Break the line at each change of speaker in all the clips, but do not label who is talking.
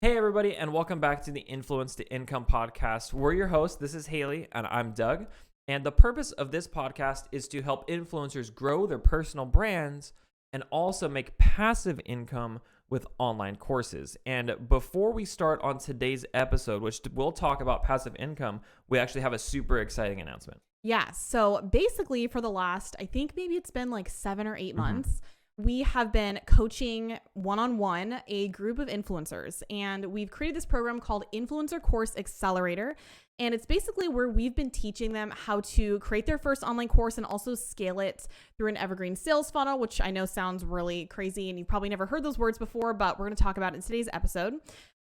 Hey everybody, and welcome back to the Influence to Income podcast. We're your hosts. This is Haley, and I'm Doug. And the purpose of this podcast is to help influencers grow their personal brands and also make passive income with online courses. And before we start on today's episode, which we'll talk about passive income, we actually have a super exciting announcement.
Yeah. So basically for the last, I think maybe it's been like 7 or 8 months, we have been coaching one-on-one a group of influencers, and we've created this program called Influencer Course Accelerator. And it's basically where we've been teaching them how to create their first online course and also scale it through an evergreen sales funnel, which I know sounds really crazy and you've probably never heard those words before, but we're going to talk about it in today's episode.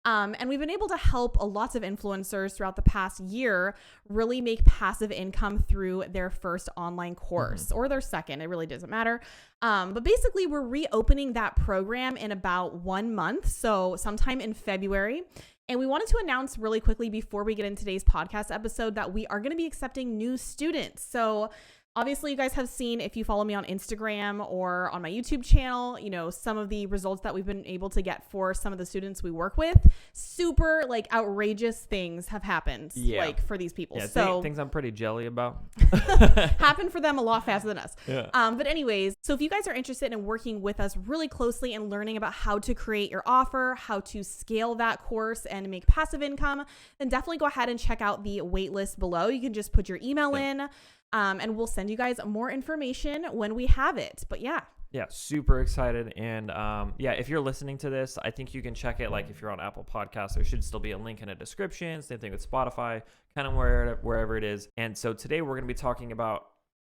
And we've been able to help lots of influencers throughout the past year really make passive income through their first online course or their second. It really doesn't matter. But basically, we're reopening that program in about 1 month. So sometime in February. And we wanted to announce really quickly before we get into today's podcast episode that we are going to be accepting new students. So obviously, you guys have seen, if you follow me on Instagram or on my YouTube channel, you know, some of the results that we've been able to get for some of the students we work with. Super like outrageous things have happened like for these people.
Yeah,
so
things I'm pretty jelly about.
happen for them a lot faster than us.
Yeah.
But anyways, so if you guys are interested in working with us really closely and learning about how to create your offer, how to scale that course and make passive income, then definitely go ahead and check out the waitlist below. You can just put your email in. And we'll send you guys more information when we have it. But yeah,
super excited. And if you're listening to this, I think you can check it. Like if you're on Apple Podcasts, there should still be a link in a description. Same thing with Spotify, kind of wherever it is. And so today we're going to be talking about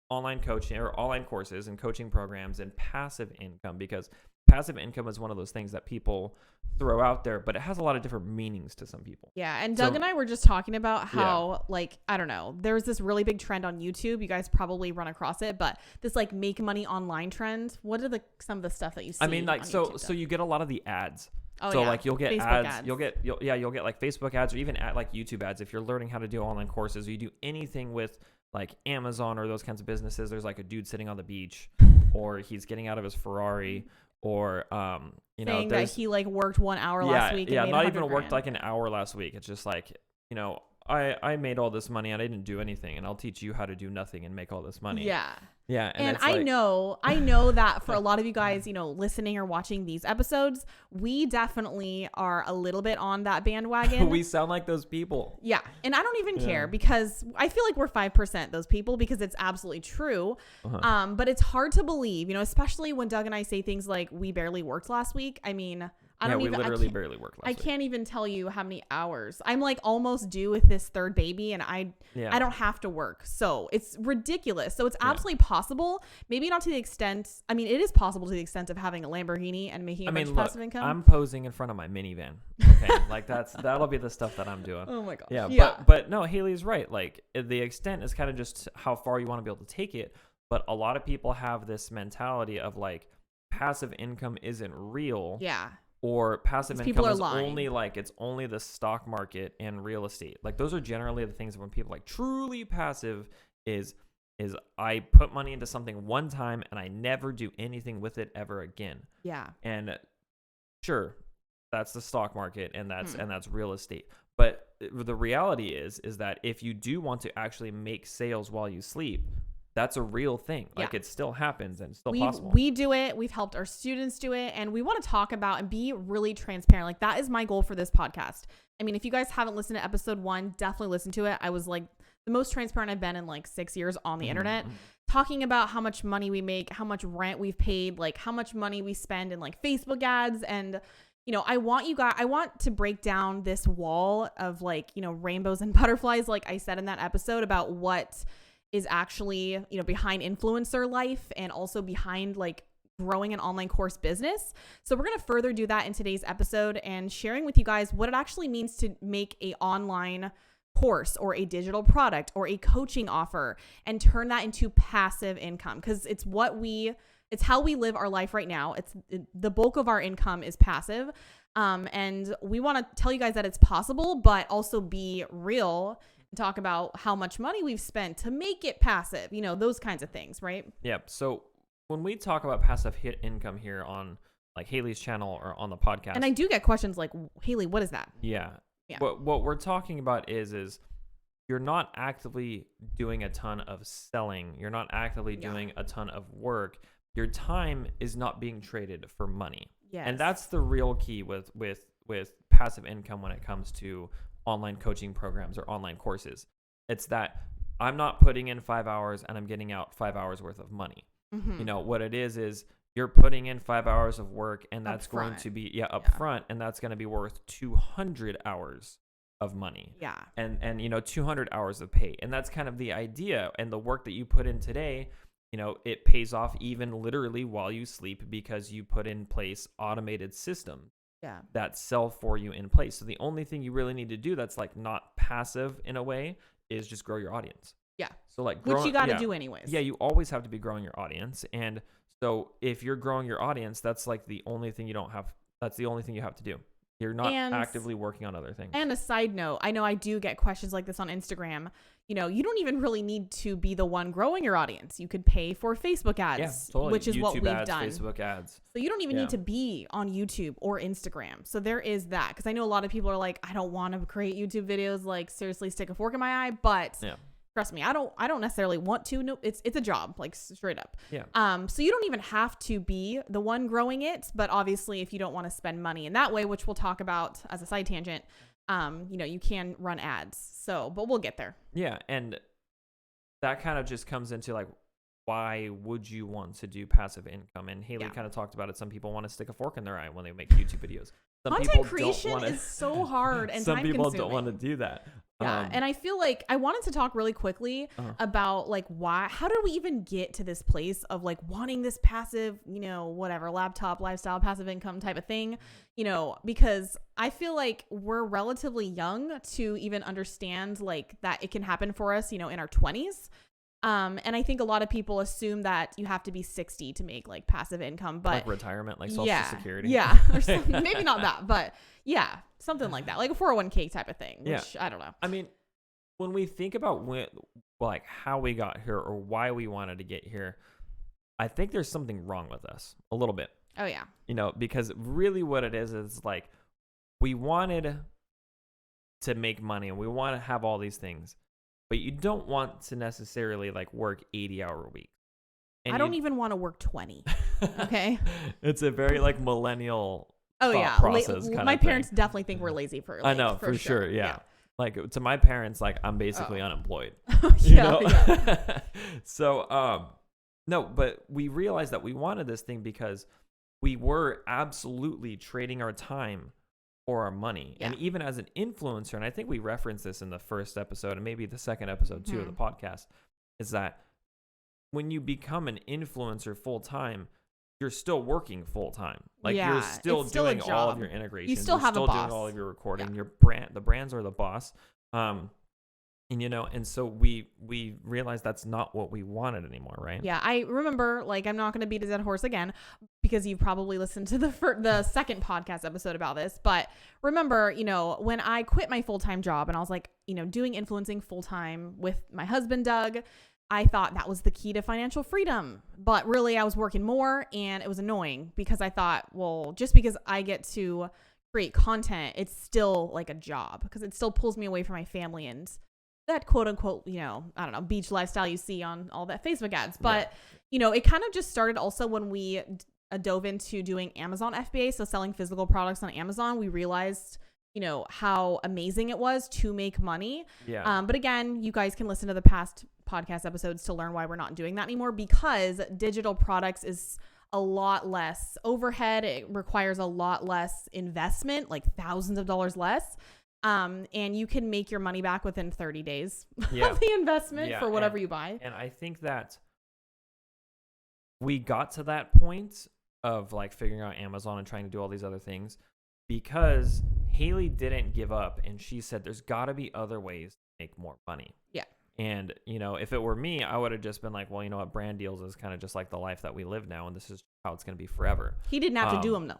online coaching or online courses and coaching programs and passive income, because passive income is one of those things that people throw out there, but it has a lot of different meanings to some people.
Yeah. And Doug and I were just talking about how, like, I don't know, there's this really big trend on YouTube. You guys probably run across it, but this like make money online trend. What are some of the stuff that you see?
I mean, like, so you get a lot of the ads.
Oh,
so
yeah.
like you'll get
Facebook
ads. You'll get like Facebook ads or even like YouTube ads. If you're learning how to do online courses or you do anything with like Amazon or those kinds of businesses, there's like a dude sitting on the beach or he's getting out of his Ferrari or
saying that he like worked 1 hour last week.
Yeah,
and
not
made
even worked
$100,000.
like an hour last week. It's just like, you know, I made all this money and I didn't do anything, and I'll teach you how to do nothing and make all this money.
Yeah.
Yeah.
And
it's
I
like,
know that for a lot of you guys, you know, listening or watching these episodes, we definitely are a little bit on that bandwagon.
we sound like those people.
Yeah. And I don't even care because I feel like we're 5% those people, because it's absolutely true. But it's hard to believe, you know, especially when Doug and I say things like we barely worked last week. I mean,
we literally barely worked last week.
I can't even tell you how many hours. I'm like almost due with this third baby, and I don't have to work. So it's ridiculous. So it's absolutely possible. Maybe not to the extent. I mean, it is possible to the extent of having a Lamborghini and making a bunch of passive income.
I'm posing in front of my minivan. Okay, like that'll be the stuff that I'm doing.
Oh my gosh.
Yeah. But no, Haley's right. Like the extent is kind of just how far you want to be able to take it. But a lot of people have this mentality of like passive income isn't real.
Yeah.
Or passive
These
income is only like, it's only the stock market and real estate. Like those are generally the things when people like truly passive is I put money into something one time and I never do anything with it ever again.
Yeah.
And sure, that's the stock market and that's real estate. But the reality is that if you do want to actually make sales while you sleep, that's a real thing. Like it still happens and it's still possible.
We do it. We've helped our students do it. And we want to talk about and be really transparent. Like that is my goal for this podcast. I mean, if you guys haven't listened to episode 1, definitely listen to it. I was like the most transparent I've been in like 6 years on the internet, talking about how much money we make, how much rent we've paid, like how much money we spend in like Facebook ads. And, you know, I want to break down this wall of like, you know, rainbows and butterflies. Like I said in that episode about what is actually, you know, behind influencer life and also behind like growing an online course business. So we're going to further do that in today's episode and sharing with you guys what it actually means to make a online course or a digital product or a coaching offer and turn that into passive income, because it's how we live our life right now. The bulk of our income is passive. And we want to tell you guys that it's possible, but also be real and talk about how much money we've spent to make it passive, you know, those kinds of things, right?
Yeah. So when we talk about passive income here on like Haley's channel or on the podcast.
And I do get questions like, Haley, what is that?
Yeah.
Yeah.
What we're talking about is you're not actively doing a ton of selling. You're not actively doing a ton of work. Your time is not being traded for money.
Yes.
And that's the real key with passive income when it comes to online coaching programs or online courses. It's that I'm not putting in 5 hours and I'm getting out 5 hours worth of money.
Mm-hmm.
You know, what it is you're putting in 5 hours of work, and that's going to be up front, and that's going to be worth 200 hours of money.
Yeah.
And you know, 200 hours of pay. And that's kind of the idea. And the work that you put in today, you know, it pays off even literally while you sleep, because you put in place automated systems that sell for you in place. So the only thing you really need to do that's like not passive in a way is just grow your audience.
Yeah.
So like
which you got to do anyways.
Yeah, you always have to be growing your audience. And so if you're growing your audience, that's like the only thing that's the only thing you have to do. You're not actively working on other things.
And a side note, I know I do get questions like this on Instagram. You know, you don't even really need to be the one growing your audience. You could pay for Facebook ads, which is
YouTube
what we've
ads,
done.
Facebook ads.
So you don't even need to be on YouTube or Instagram. So there is that. Because I know a lot of people are like, I don't want to create YouTube videos. Like, seriously, stick a fork in my eye. But trust me, I don't necessarily want to. No, it's a job, like straight up.
Yeah.
So you don't even have to be the one growing it, but obviously if you don't want to spend money in that way, which we'll talk about as a side tangent, you know, you can run ads. So, but we'll get there.
Yeah, and that kind of just comes into like, why would you want to do passive income? And Haley kind of talked about it. Some people want to stick a fork in their eye when they make YouTube videos. Some
Content creation is so hard and
some people
time-consuming.
don't want to do that.
Yeah, and I feel like I wanted to talk really quickly about like how did we even get to this place of like wanting this passive, you know, whatever, laptop lifestyle, passive income type of thing, you know, because I feel like we're relatively young to even understand like that it can happen for us, you know, in our 20s. And I think a lot of people assume that you have to be 60 to make like passive income, but
like retirement, like Social Security.
Yeah. Or maybe not that, but yeah, something like that, like a 401k type of thing, which I don't know.
I mean, when we think about like how we got here or why we wanted to get here, I think there's something wrong with us a little bit.
Oh yeah.
You know, because really what it is like we wanted to make money and we want to have all these things, but you don't want to necessarily like work 80-hour weeks.
I don't even want to work 20. Okay.
It's a very like millennial process.
My parents definitely think we're lazy for. Like,
I know for sure. Yeah. Like to my parents, like I'm basically unemployed.
Yeah.
So, no, but we realized that we wanted this thing because we were absolutely trading our time for our money. And even as an influencer, and I think we referenced this in the first episode and maybe the second episode too of the podcast, is that when you become an influencer full time, you're still working full time. Like you're still doing all of your integration.
You still have a boss.
Doing all of your recording. Your the brands are the boss. And you know, and so we realized that's not what we wanted anymore, right?
Yeah, I remember, like, I'm not going to beat a dead horse again because you've probably listened to the second podcast episode about this. But remember, you know, when I quit my full-time job and I was like, you know, doing influencing full-time with my husband, Doug, I thought that was the key to financial freedom. But really, I was working more and it was annoying because I thought, well, just because I get to create content, it's still like a job because it still pulls me away from my family and that quote unquote, you know, I don't know, beach lifestyle you see on all that Facebook ads. But, you know, it kind of just started also when we dove into doing Amazon FBA. So selling physical products on Amazon, we realized, you know, how amazing it was to make money.
Yeah.
But again, you guys can listen to the past podcast episodes to learn why we're not doing that anymore because digital products is a lot less overhead. It requires a lot less investment, like thousands of dollars less. And you can make your money back within 30 days of the investment for whatever you buy.
And I think that we got to that point of like figuring out Amazon and trying to do all these other things because Haley didn't give up and she said, there's gotta be other ways to make more money.
Yeah.
And, you know, if it were me, I would have just been like, well, you know what? Brand deals is kind of just like the life that we live now. And this is how it's going to be forever.
He didn't have to do them though.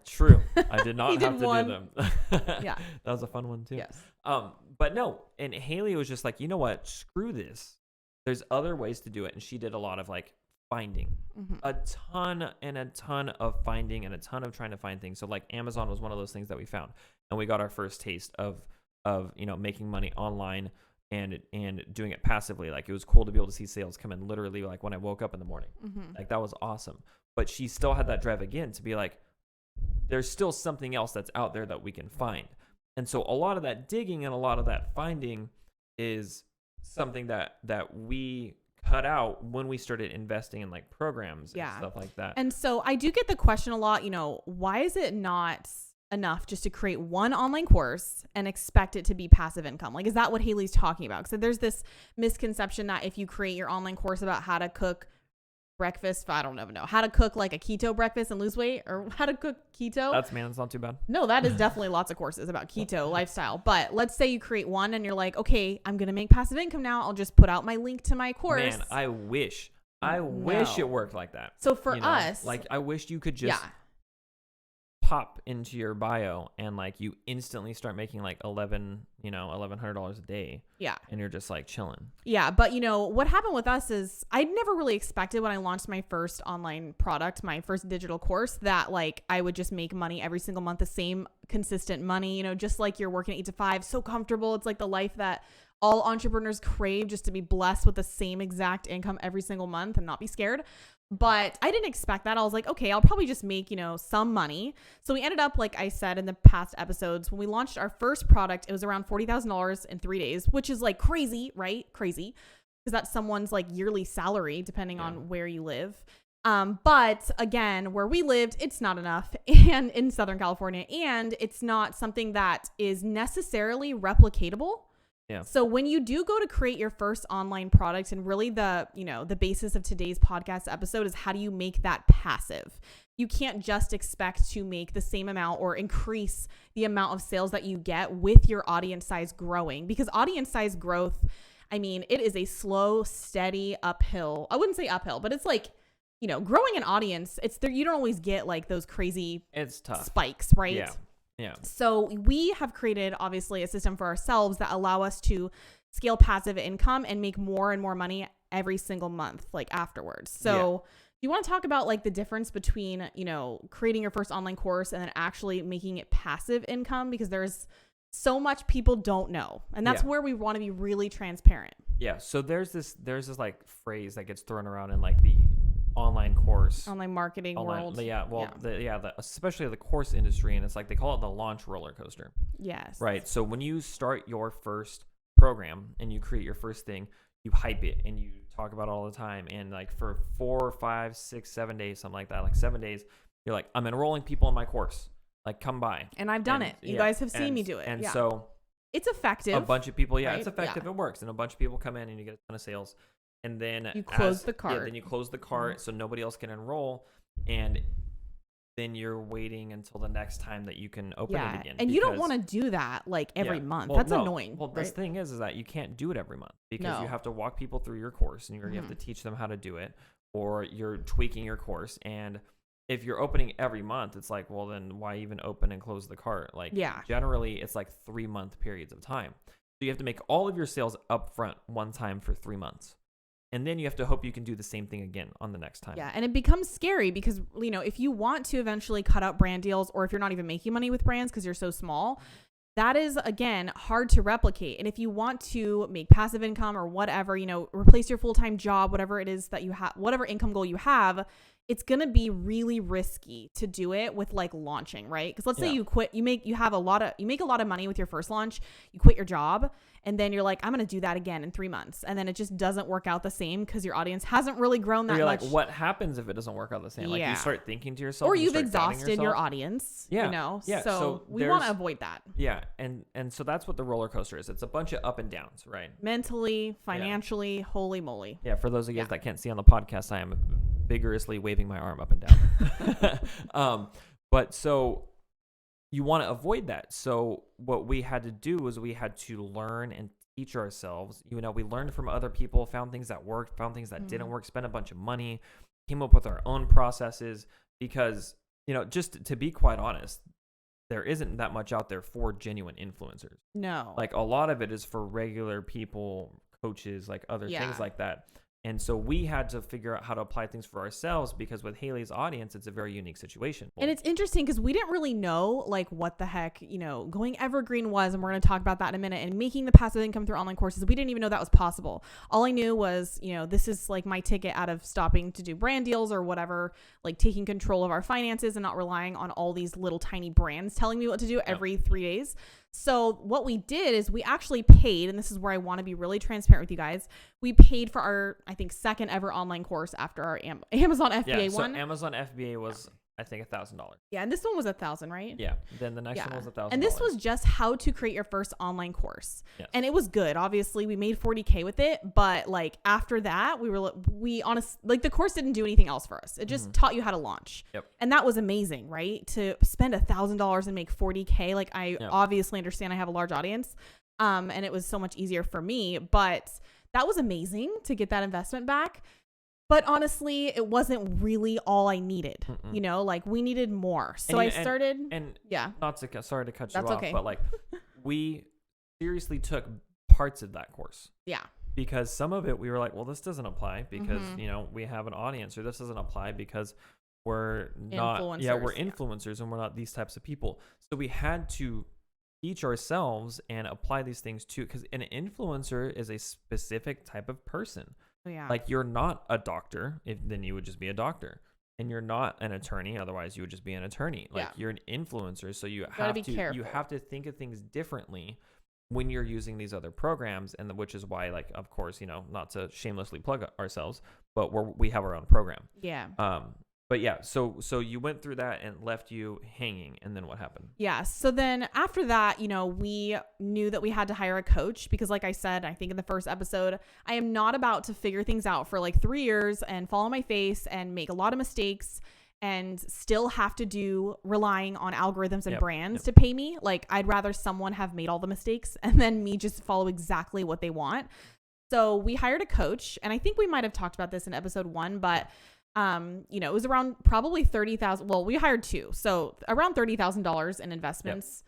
True. I did not have to do them.
Yeah.
That was a fun one too.
Yes.
But no, and Haley was just like, you know what? Screw this. There's other ways to do it. And she did a lot of like finding a ton of finding and a ton of trying to find things. So like Amazon was one of those things that we found, and we got our first taste of making money online and doing it passively. Like it was cool to be able to see sales come in literally like when I woke up in the morning. Like that was awesome. But she still had that drive again to be like, there's still something else that's out there that we can find. And so a lot of that digging and a lot of that finding is something that we cut out when we started investing in like programs and stuff like that.
And so I do get the question a lot, why is it not enough just to create one online course and expect it to be passive income? Like, is that what Haley's talking about? So there's this misconception that if you create your online course about how to cook breakfast, I don't even know, how to cook like a keto breakfast and lose weight, or how to cook keto.
That's not too bad.
No, that is definitely lots of courses about keto lifestyle. But let's say you create one and you're like, okay, I'm going to make passive income now. I'll just put out my link to my course.
Man, I wish it worked like that.
So for us,
like I wish you could just pop into your bio and like you instantly start making like $1,100 a day.
Yeah.
And you're just like chilling.
Yeah. But what happened with us is I never really expected when I launched my first online product, my first digital course, that like I would just make money every single month, the same consistent money, just like you're working 8 to 5, so comfortable. It's like the life that all entrepreneurs crave, just to be blessed with the same exact income every single month and not be scared. But I didn't expect that. I was like, okay, I'll probably just make, some money. So we ended up, like I said in the past episodes, when we launched our first product, it was around $40,000 in 3 days, which is like crazy, right? Crazy. Because that's someone's like yearly salary, depending on where you live. But again, where we lived, it's not enough, and in Southern California, and it's not something that is necessarily replicatable.
Yeah.
So when you do go to create your first online product, and really the basis of today's podcast episode is how do you make that passive? You can't just expect to make the same amount or increase the amount of sales that you get with your audience size growing, because audience size growth, it is a slow, steady uphill. I wouldn't say uphill, but it's like, growing an audience, it's there. You don't always get like those crazy spikes, right?
Yeah. Yeah.
So we have created obviously a system for ourselves that allow us to scale passive income and make more and more money every single month, like afterwards. So you want to talk about like the difference between, creating your first online course and then actually making it passive income, because there's so much people don't know. And that's where we want to be really transparent.
Yeah. So there's this like phrase that gets thrown around in like the online marketing world. Especially the course industry, and it's like they call it the launch roller coaster.
Yes.
Right. So when you start your first program and you create your first thing, you hype it and you talk about it all the time, and like for 4, 5, 6, 7 days, something like that, like 7 days, you're like, I'm enrolling people in my course, like come by.
And I've done it. You guys have seen me do it.
And so
it's effective.
A bunch of people,
right?
It's effective. It works. And a bunch of people come in and you get a ton of sales. And then
you close the cart.
Yeah, then you close the cart so nobody else can enroll, and then you're waiting until the next time that you can open it again.
And you don't want to do that like every month.
Well,
that's annoying.
Well,
right?
the thing is that you can't do it every month, because you have to walk people through your course, and you have to teach them how to do it, or you're tweaking your course. And if you're opening every month, it's like, well, then why even open and close the cart? Like generally it's like 3-month periods of time. So you have to make all of your sales up front one time for 3 months. And then you have to hope you can do the same thing again on the next time.
Yeah. And it becomes scary because, if you want to eventually cut out brand deals, or if you're not even making money with brands because you're so small, that is, again, hard to replicate. And if you want to make passive income or whatever, replace your full-time job, whatever it is that you have, whatever income goal you have, it's going to be really risky to do it with like launching, right? Because let's say you quit, you make a lot of money with your first launch, you quit your job, and then you're like, I'm going to do that again in 3 months. And then it just doesn't work out the same because your audience hasn't really grown that much.
You're like, what happens if it doesn't work out the same? Like you start thinking to yourself,
or you've exhausted your audience,
Yeah.
So we want to avoid that.
Yeah. And so that's what the roller coaster is. It's a bunch of up and downs, right?
Mentally, financially, holy moly.
Yeah. For those of you guys that can't see on the podcast, I am vigorously waving my arm up and down. But so you want to avoid that. So what we had to do was we had to learn and teach ourselves. We learned from other people, found things that worked, found things that didn't work, spent a bunch of money, came up with our own processes, because, just to be quite honest, there isn't that much out there for genuine influencers.
No.
Like a lot of it is for regular people, coaches, like other things like that. And so we had to figure out how to apply things for ourselves, because with Haley's audience, it's a very unique situation.
And it's interesting because we didn't really know like what the heck, going evergreen was. And we're going to talk about that in a minute. And making the passive income through online courses, we didn't even know that was possible. All I knew was, this is like my ticket out of stopping to do brand deals or whatever, like taking control of our finances and not relying on all these little tiny brands telling me what to do every 3 days. So what we did is we actually paid, and this is where I want to be really transparent with you guys. We paid for our, I think, second ever online course after our Amazon FBA one.
So Amazon FBA was, I think, $1,000.
Yeah, and this one was $1,000, right?
Yeah. Then the next one was $1,000.
And this was just how to create your first online course.
Yes.
And it was good. Obviously, we made $40K with it, but like after that, we honestly, like the course didn't do anything else for us. It just taught you how to launch.
Yep.
And that was amazing, right? To spend $1,000 and make $40K. Like I obviously understand I have a large audience. And it was so much easier for me, but that was amazing to get that investment back. But honestly, it wasn't really all I needed. Like we needed more. So I started.
Sorry to cut you
That's
off,
okay.
but like we seriously took parts of that course.
Yeah.
Because some of it we were like, well, this doesn't apply because, we have an audience, or this doesn't apply because we're not, we're influencers and we're not these types of people. So we had to teach ourselves and apply these things too, because an influencer is a specific type of person.
Yeah.
Like you're not a doctor, then you would just be a doctor. And you're not an attorney, otherwise you would just be an attorney. Like you're an influencer, so you have to think of things differently when you're using these other programs, and which is why, like, of course, not to shamelessly plug ourselves, but we have our own program.
Yeah.
But yeah, so you went through that and left you hanging, and then what happened?
Yeah. So then after that, we knew that we had to hire a coach because, like I said, I think in the first episode, I am not about to figure things out for like 3 years and fall on my face and make a lot of mistakes and still have to do relying on algorithms and brands to pay me. Like I'd rather someone have made all the mistakes and then me just follow exactly what they want. So we hired a coach, and I think we might have talked about this in episode 1, but it was around probably 30,000. Well, we hired 2. So around $30,000 in investments,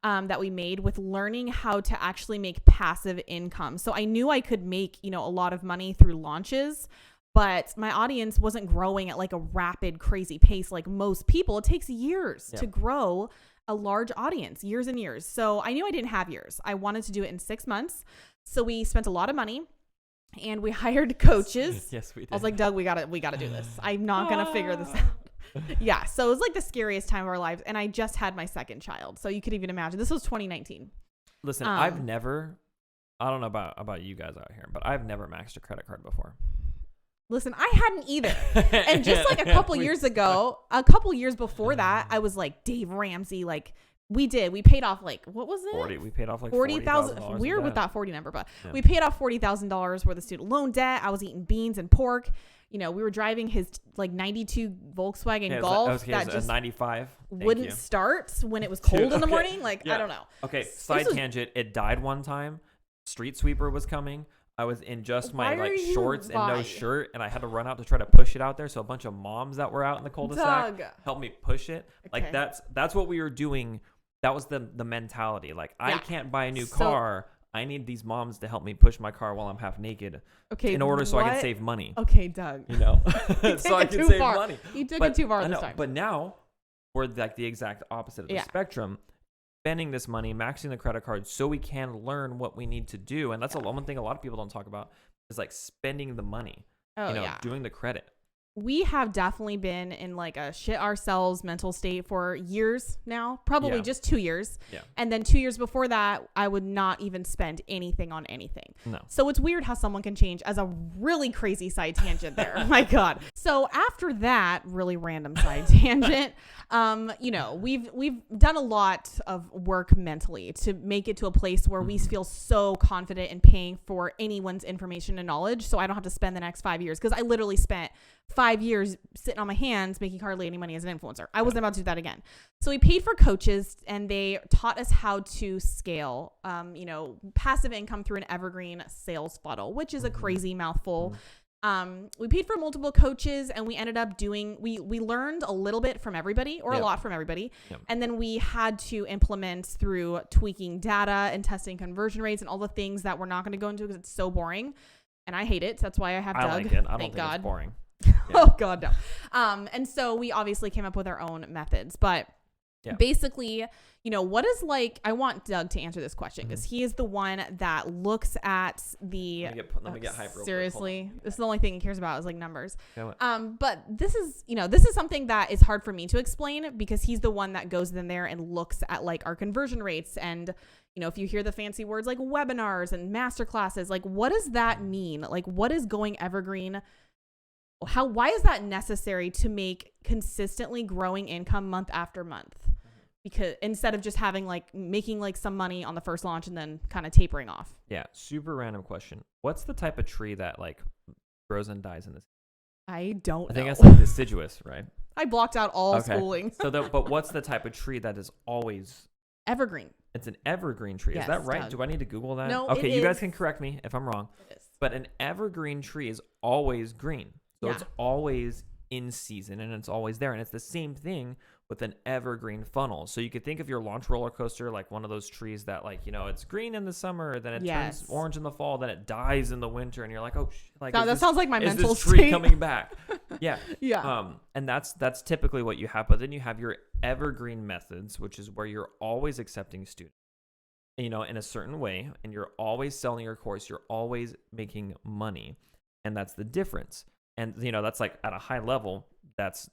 that we made with learning how to actually make passive income. So I knew I could make, a lot of money through launches, but my audience wasn't growing at like a rapid, crazy pace. Like most people, it takes years to grow a large audience, years and years. So I knew I didn't have years. I wanted to do it in 6 months. So we spent a lot of money. And we hired coaches.
Yes, we did.
I was like, Doug, we gotta do this. I'm not gonna figure this out. Yeah. So it was like the scariest time of our lives. And I just had my second child. So you could even imagine. This was 2019.
Listen, I don't know about you guys out here, but I've never maxed a credit card before.
Listen, I hadn't either. And just like a couple years before that, I was like Dave Ramsey, like we paid off like, what was it?
We paid off like
$40,000. Weird with that 40 number, but we paid off $40,000 worth of student loan debt. I was eating beans and pork. We were driving his like 92 Volkswagen Golf that just
95
wouldn't start when it was cold in the morning. Like, I don't know.
Okay. Side tangent. It died one time. Street sweeper was coming. I was in just my like shorts and no shirt, and I had to run out to try to push it out there. So a bunch of moms that were out in the cul-de-sac helped me push it.
Okay.
Like that's what we were doing. That was the mentality. Like I can't buy a new car. I need these moms to help me push my car while I'm half naked.
Okay.
In order so I can save money.
Okay, Doug.
So I can save money.
You took it too far this time.
But now we're like the exact opposite of the spectrum. Spending this money, maxing the credit card so we can learn what we need to do. And that's one thing a lot of people don't talk about is like spending the money. Doing the credit.
We have definitely been in like a shit ourselves mental state for years now, probably just 2 years. Yeah. And then 2 years before that, I would not even spend anything on anything. No. So it's weird how someone can change, as a really crazy side tangent there. Oh my God. So after that really random side tangent, we've done a lot of work mentally to make it to a place where we feel so confident in paying for anyone's information and knowledge. So I don't have to spend the next 5 years, because I literally spent 5 years sitting on my hands making hardly any money as an influencer. I wasn't about to do that again. So we paid for coaches, and they taught us how to scale, passive income through an evergreen sales funnel, which is a crazy mouthful. We paid for multiple coaches, and we ended up we learned a little bit from everybody, or a lot from everybody. And then we had to implement through tweaking data and testing conversion rates and all the things that we're not going to go into because it's so boring. and I hate it. That's why I have Doug.
I like it. I don't
Thank
think
God.
it's boring.
Oh God, no. And so we obviously came up with our own methods, but basically, what is I want Doug to answer this question because he is the one that looks at the.
Let me get hype real
seriously, this is the only thing he cares about is numbers.
Okay.
But this is something that is hard for me to explain because he's the one that goes in there and looks at our conversion rates and. If you hear the fancy words like webinars and master classes, what does that mean? What is going evergreen? Why is that necessary to make consistently growing income month after month? Because instead of just having making some money on the first launch and then kind of tapering off.
Yeah. Super random question. What's the type of tree that grows and dies in this?
I don't know.
I think that's deciduous, right?
I blocked out all schooling.
But what's the type of tree that is always
evergreen?
It's an evergreen tree.
Yes,
is that right?
Doug.
Do I need to Google that?
No,
okay,
it
you guys
is.
can correct me if I'm wrong.
It is.
But an evergreen tree is always green. So it's always in season and it's always there. And it's the same thing with an evergreen funnel. So you could think of your launch roller coaster like one of those trees that it's green in the summer, then it turns orange in the fall, then it dies in the winter, and you're like, oh shit,
that sounds like my mental
state. Tree coming back. Yeah.
Yeah.
And that's typically what you have. But then you have your evergreen methods, which is where you're always accepting students, in a certain way, and you're always selling your course, you're always making money. And that's the difference. And that's at a high level,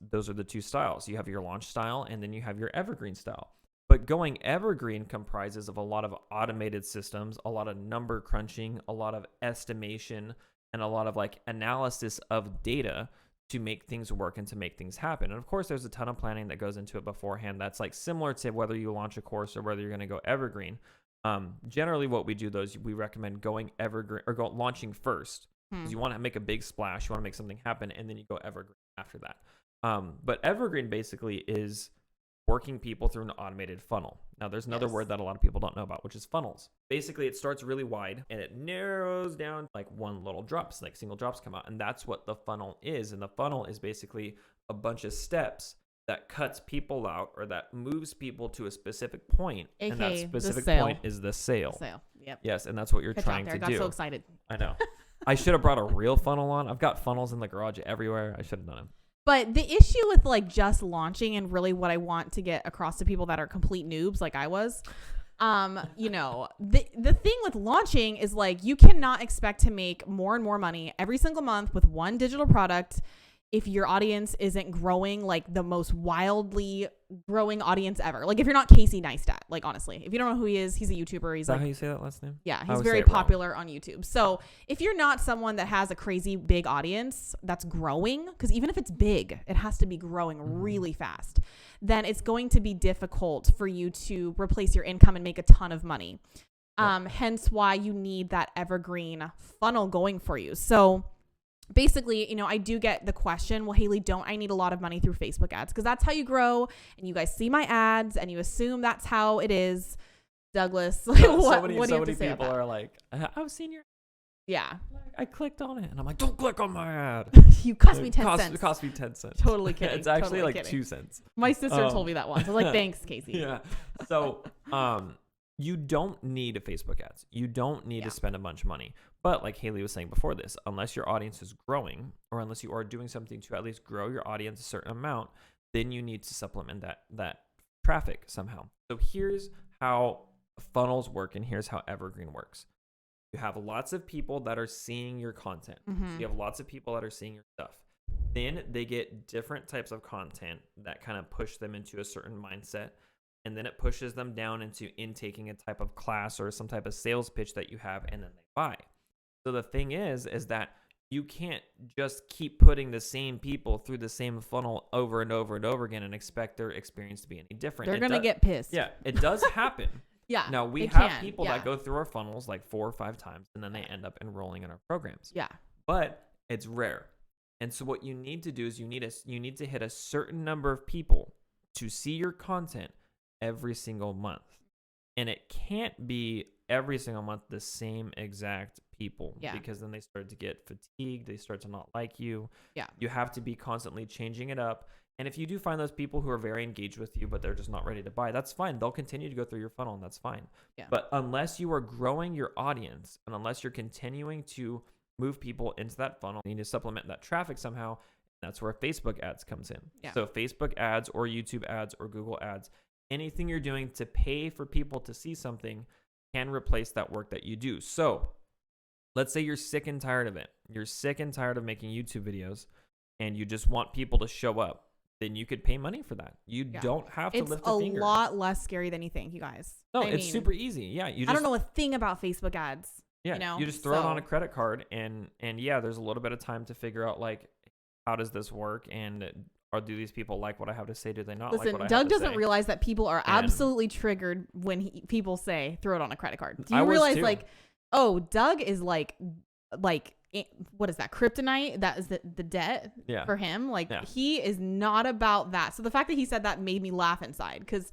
those are the two styles. You have your launch style and then you have your evergreen style. But going evergreen comprises of a lot of automated systems, a lot of number crunching, a lot of estimation, and a lot of analysis of data to make things work and to make things happen. And of course, there's a ton of planning that goes into it beforehand. That's similar to whether you launch a course or whether you're going to go evergreen. Generally what we do we recommend going evergreen or launching first. Because you want to make a big splash, you want to make something happen, and then you go evergreen after that. But evergreen basically is working people through an automated funnel. Now, there's another word that a lot of people don't know about, which is funnels. Basically, it starts really wide, and it narrows down one little drops, single drops come out. And that's what the funnel is. And the funnel is basically a bunch of steps that cuts people out or that moves people to a specific point.
AKA
and that specific
the sale.
point is the sale.
Sale. Yep.
Yes, and that's what you're trying to do.
I got so excited.
I know. I should have brought a real funnel on. I've got funnels in the garage everywhere. I should have done it.
But the issue with just launching and really what I want to get across to people that are complete noobs like I was, the thing with launching is you cannot expect to make more and more money every single month with one digital product if your audience isn't growing the most wildly growing audience ever. If you're not Casey Neistat, honestly, if you don't know who he is, he's a YouTuber. He's
is that how you say that last name?
Yeah, he's very popular on YouTube. So if you're not someone that has a crazy big audience that's growing, because even if it's big, it has to be growing really fast, then it's going to be difficult for you to replace your income and make a ton of money. Hence why you need that evergreen funnel going for you. So basically, I do get the question, well, Haley, don't I need a lot of money through Facebook ads? Because that's how you grow and you guys see my ads and you assume that's how it is. Douglas, what do you have to say about that?
So many people are like, I've seen your
Yeah.
I clicked on it and I'm like, don't click on my ad.
You cost me 10 cents.
It cost me 10 cents.
Totally kidding.
It's actually
totally kidding.
2 cents.
My sister told me that once. I was like, thanks, Casey.
Yeah. So, you don't need a Facebook ads. You don't need to spend a bunch of money. But like Haley was saying before this, unless your audience is growing or unless you are doing something to at least grow your audience a certain amount, then you need to supplement that traffic somehow. So here's how funnels work and here's how evergreen works. You have lots of people that are seeing your content.
Mm-hmm.
So you have lots of people that are seeing your stuff. Then they get different types of content that kind of push them into a certain mindset. And then it pushes them down into intaking a type of class or some type of sales pitch that you have, and then they buy. So the thing is that you can't just keep putting the same people through the same funnel over and over and over again and expect their experience to be any different.
They're going to get pissed.
Yeah, it does happen.
Yeah.
Now, we have people that go through our funnels like 4 or 5 times, and then they end up enrolling in our programs.
Yeah.
But it's rare. And so what you need to do is you need to hit a certain number of people to see your content every single month. And it can't be every single month the same exact people, because then they start to get fatigued, they start to not like you.
Yeah.
You have to be constantly changing it up. And if you do find those people who are very engaged with you but they're just not ready to buy, that's fine. They'll continue to go through your funnel and that's fine.
Yeah.
But unless you are growing your audience and unless you're continuing to move people into that funnel. You need to supplement that traffic somehow. That's where Facebook ads comes in.
Yeah.
So Facebook ads or YouTube ads or Google ads, anything you're doing to pay for people to see something can replace that work that you do. So let's say you're sick and tired of it. You're sick and tired of making YouTube videos and you just want people to show up. Then you could pay money for that. You don't have to lift a finger.
It's a lot less scary than you think, you guys.
No, it's super easy. Yeah.
I don't know a thing about Facebook ads.
Yeah. You just throw it on a credit card and yeah, there's a little bit of time to figure out like, how does this work? And do these people like what I have to say? Do they not like what I have to say?
Doug doesn't realize that people are absolutely triggered when people say throw it on a credit card. Do you realize like, oh, Doug is like, what is that? Kryptonite? That is the debt for him. Like he is not about that. So the fact that he said that made me laugh inside because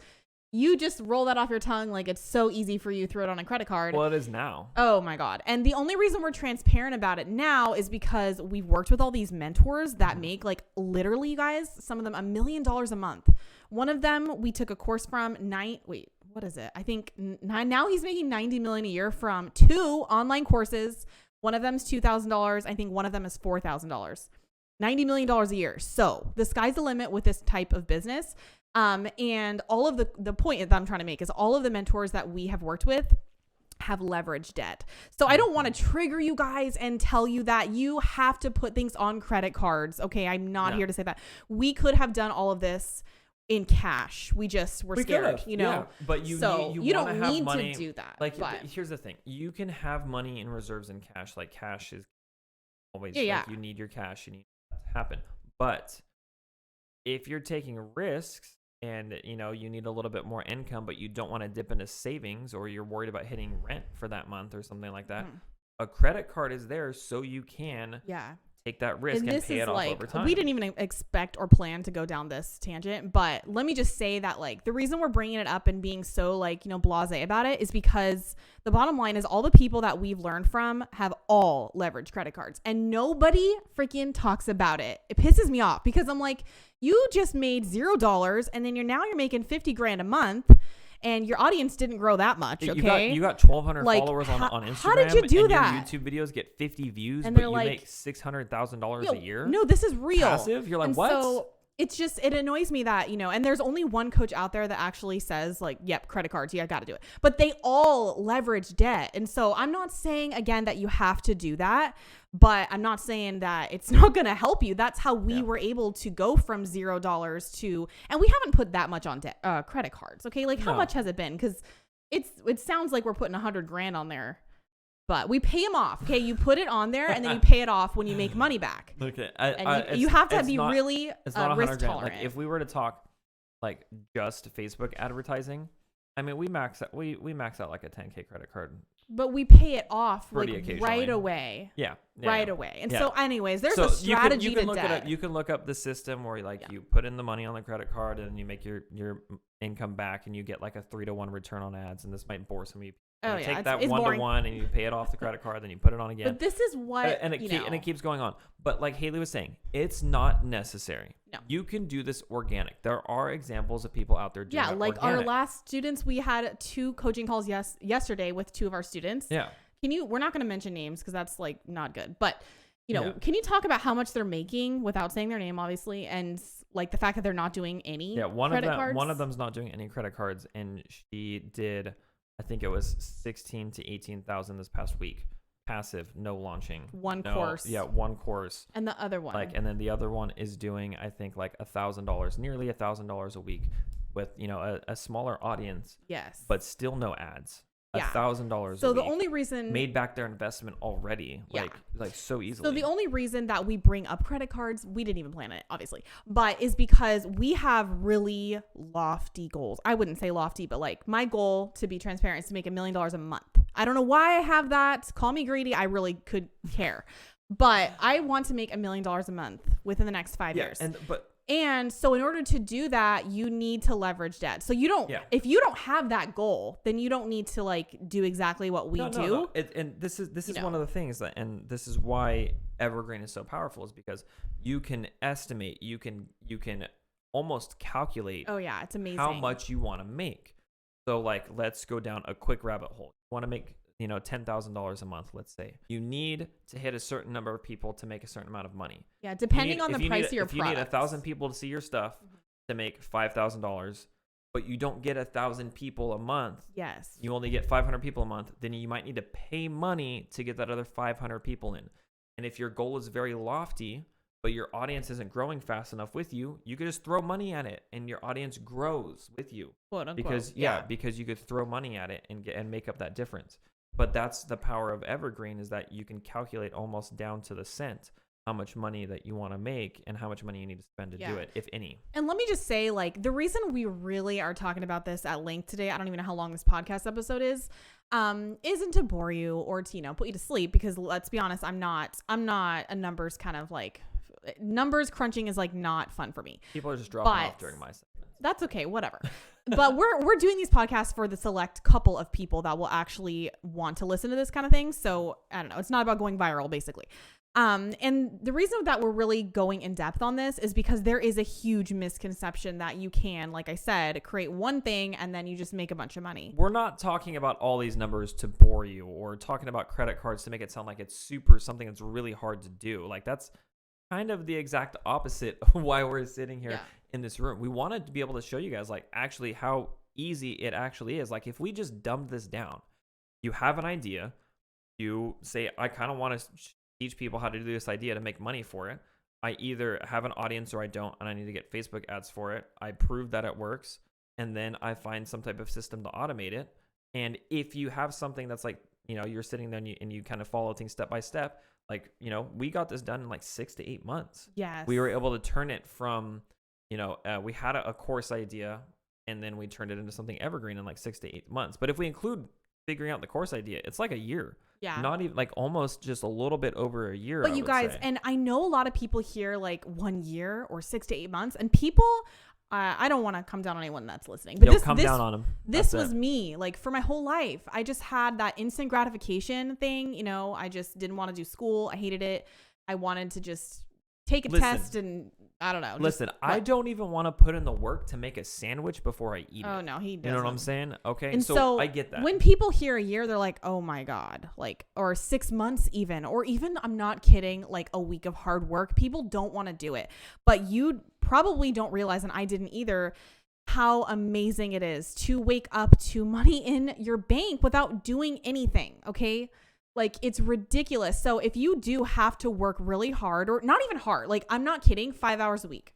you just roll that off your tongue like it's so easy for you to throw it on a credit card.
Well, it is now.
Oh my God. And the only reason we're transparent about it now is because we've worked with all these mentors that make like literally, you guys, some of them $1 million a month. One of them we took a course from what is it? I think now he's making $90 million a year from 2 online courses. One of them is $2,000. I think one of them is $4,000. $90 million a year. So the sky's the limit with this type of business. And all of the point that I'm trying to make is all of the mentors that we have worked with have leveraged debt. So I don't want to trigger you guys and tell you that you have to put things on credit cards. Okay. I'm not here to say that. We could have done all of this in cash. We were scared, you know,
but you don't need money,
to do that.
Like, here's the thing. You can have money in reserves in cash. Like cash is always you need your cash. You need that to happen. But if you're taking risks and, you know, you need a little bit more income, but you don't want to dip into savings or you're worried about hitting rent for that month or something like that, a credit card is there so you can take that risk and pay it off over time.
We didn't even expect or plan to go down this tangent, but let me just say that like the reason we're bringing it up and being so like, you know, blasé about it is because the bottom line is all the people that we've learned from have all leveraged credit cards and nobody freaking talks about it. It pisses me off because I'm like, you just made $0 and then you're making 50 grand a month. And your audience didn't grow that much, okay?
You got 1,200 followers on Instagram. How
did you do
and
that?
Your YouTube videos get 50 views,
and
but you
like,
make $600,000 a year?
No, this is real.
Passive? You're like,
and
what?
So it annoys me that, you know, and there's only one coach out there that actually says like, yep, credit cards, I got to do it. But they all leverage debt. And so I'm not saying, again, that you have to do that. But I'm not saying that it's not going to help you. That's how we were able to go from $0 to, and we haven't put that much on credit cards. Okay. Like how much has it been? Cause it sounds like we're putting 100 grand on there, but we pay them off. Okay. You put it on there and then you pay it off when you make money back.
Okay.
You have to be really risk tolerant.
Like if we were to talk like just Facebook advertising, I mean, we max out like a 10K credit card.
But we pay it off like right away. Right away. And so anyways, there's a strategy to debt.
You can look up the system where like you put in the money on the credit card and you make your income back and you get like a 3-to-1 return on ads. And this might bore some of you. You take that 1-to-1 and you pay it off the credit card, then you put it on again.
But this is what
and it keeps going on. But like Haley was saying, it's not necessary. No. You can do this organic. There are examples of people out there doing it
like
organic.
Our last students, we had 2 coaching calls yesterday with 2 of our students.
Yeah.
We're not going to mention names because that's like not good. But you know, can you talk about how much they're making without saying their name, obviously, and like the fact that they're not doing any credit cards?
One of them's not doing any credit cards, and she did. I think it was 16 to 18,000 this past week. Passive, no launching.
One course.
Yeah, one course.
And the other one.
And then the other one is doing, I think, like $1,000, nearly $1,000 a week with, you know, a smaller audience.
Yes.
But still no ads. $1,000 a week.
So the only reason
made back their investment already, like so easily.
So the only reason that we bring up credit cards, we didn't even plan it, obviously, but is because we have really lofty goals. I wouldn't say lofty, but like my goal, to be transparent, is to make $1 million a month. I don't know why I have that. Call me greedy. I really could care, but I want to make $1 million a month within the next 5 years. And so in order to do that, you need to leverage debt. So you don't, if you don't have that goal, then you don't need to like do exactly what we do.
No. And this is one of the things and this is why Evergreen is so powerful, is because you can estimate, you can almost calculate.
Oh yeah. It's amazing.
How much you want to make. So like, let's go down a quick rabbit hole. You want to make $10,000 a month, let's say. You need to hit a certain number of people to make a certain amount of money.
Yeah, depending on the price of your
product. If you need 1,000 people to see your stuff to make $5,000, but you don't get 1,000 people a month.
Yes.
You only get 500 people a month. Then you might need to pay money to get that other 500 people in. And if your goal is very lofty, but your audience isn't growing fast enough with you, you could just throw money at it and your audience grows with you.
Quote unquote.
Because you could throw money at it and make up that difference. But that's the power of evergreen, is that you can calculate almost down to the cent how much money that you want to make and how much money you need to spend to do it, if any.
And let me just say, like, the reason we really are talking about this at length today, I don't even know how long this podcast episode is, isn't to bore you or to, put you to sleep, because let's be honest, I'm not a numbers kind of like, numbers crunching is like not fun for me.
People are just dropping off during my segment.
That's okay, whatever. But we're doing these podcasts for the select couple of people that will actually want to listen to this kind of thing. So I don't know. It's not about going viral, basically. And the reason that we're really going in depth on this is because there is a huge misconception that you can, like I said, create one thing and then you just make a bunch of money.
We're not talking about all these numbers to bore you, or talking about credit cards to make it sound like it's something that's really hard to do. Like, that's kind of the exact opposite of why we're sitting here in this room. We wanted to be able to show you guys, like, actually how easy it actually is. Like, if we just dumbed this down, you have an idea, you say, I kind of want to teach people how to do this idea to make money for it. I either have an audience or I don't, and I need to get Facebook ads for it. I prove that it works, and then I find some type of system to automate it. And if you have something that's like, you're sitting there and you kind of follow things step by step, like, we got this done in like 6 to 8 months.
Yes.
We were able to turn it from, we had a course idea, and then we turned it into something evergreen in like 6 to 8 months. But if we include figuring out the course idea, it's like a year.
Yeah.
Not even, like, almost just a little bit over a year.
But you guys, and I know a lot of people hear like 1 year or 6 to 8 months, and people, I don't want to come down on anyone that's listening, but
come down on them.
This was me, like, for my whole life. I just had that instant gratification thing. I just didn't want to do school. I hated it. I wanted to just take a test, and I don't know.
I don't even want to put in the work to make a sandwich before I eat it.
Oh no, he doesn't.
You know what I'm saying? Okay.
And so
I get that.
When people hear a year, they're like, oh my God, like, or 6 months even, or even, I'm not kidding, like a week of hard work. People don't want to do it, but you probably don't realize, and I didn't either, how amazing it is to wake up to money in your bank without doing anything. Okay. Like, it's ridiculous. So if you do have to work really hard, or not even hard, like, I'm not kidding, 5 hours a week.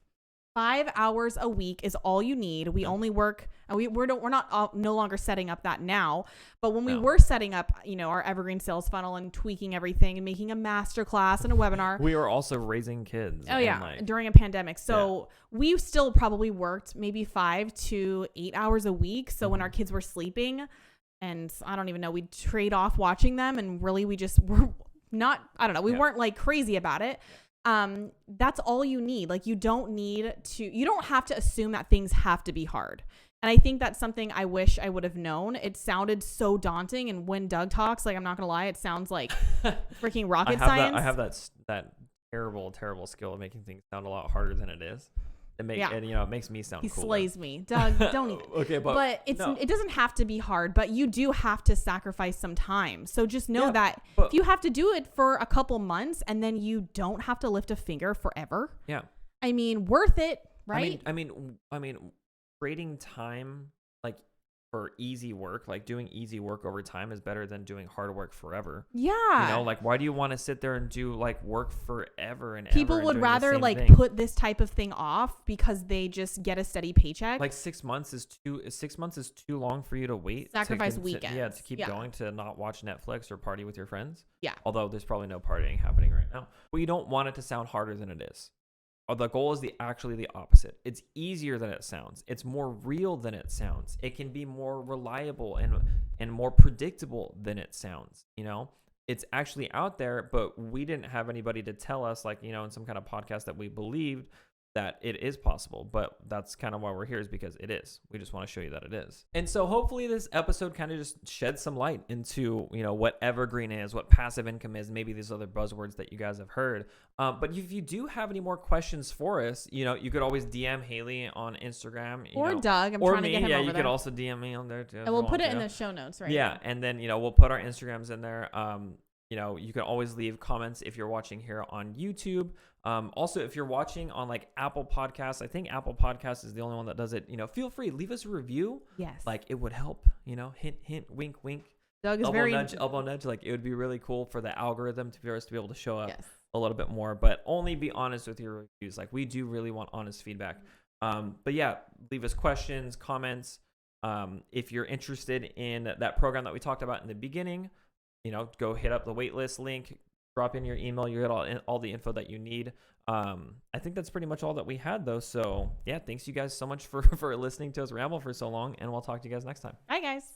5 hours a week is all you need. We only work, and we're not no longer setting up that now. But when we were setting up, our evergreen sales funnel and tweaking everything and making a master class and a webinar,
we were also raising kids.
Oh yeah, during a pandemic. So we still probably worked maybe 5 to 8 hours a week. So when our kids were sleeping, and I don't even know, we'd trade off watching them, and really we just were not, I don't know, we weren't like crazy about it. That's all you need. Like, you don't have to assume that things have to be hard. And I think that's something I wish I would have known. It sounded so daunting. And when Doug talks, like, I'm not gonna lie, it sounds like freaking rocket science.
I have that terrible skill of making things sound a lot harder than it is. It makes me sound cooler. He
slays me. Doug, don't even.
Okay, but
it doesn't have to be hard, but you do have to sacrifice some time. So just know that if you have to do it for a couple months and then you don't have to lift a finger forever.
Yeah.
I mean, worth it, right?
I mean, creating time, like, for easy work, like doing easy work over time is better than doing hard work forever.
Yeah.
Like, why do you want to sit there and do like work forever and
people
ever
would rather like
thing?
Put this type of thing off because they just get a steady paycheck.
Like 6 months is too long for you to wait.
Sacrifice weekends.
Yeah, to keep going, to not watch Netflix or party with your friends.
Yeah.
Although there's probably no partying happening right now. But you don't want it to sound harder than it is. The goal is actually the opposite. It's easier than it sounds. It's more real than it sounds. It can be more reliable and more predictable than it sounds. It's actually out there, but we didn't have anybody to tell us, like, in some kind of podcast that we believed that it is possible, but that's kind of why we're here, is because it is. We just want to show you that it is. And so hopefully this episode kind of just sheds some light into, you know, what evergreen is, what passive income is, maybe these other buzzwords that you guys have heard. But if you do have any more questions for us, you know, you could always DM Haley on Instagram,
or Doug. I'm
or
trying
me.
to get him
Yeah,
over
you
there.
could also DM me on there too.
And we'll put it in the show notes, right?
Yeah, and then, you know, we'll put our Instagrams in there. You know, you can always leave comments if you're watching here on YouTube. Also, if you're watching on like Apple Podcasts, I think Apple Podcasts is the only one that does it. You know, feel free, leave us a review.
Yes.
Like, it would help, you know, hint, hint, wink, wink.
Doug is
elbow nudge. Like, it would be really cool for the algorithm for us to be able to show up
Yes.
a little bit more, but only be honest with your reviews. Like, we do really want honest feedback. But yeah, leave us questions, comments. If you're interested in that program that we talked about in the beginning, you know, go hit up the waitlist link, drop in your email, you get all the info that you need. I think that's pretty much all that we had, though. So yeah, thanks you guys so much for listening to us ramble for so long, and we'll talk to you guys next time.
Bye, guys.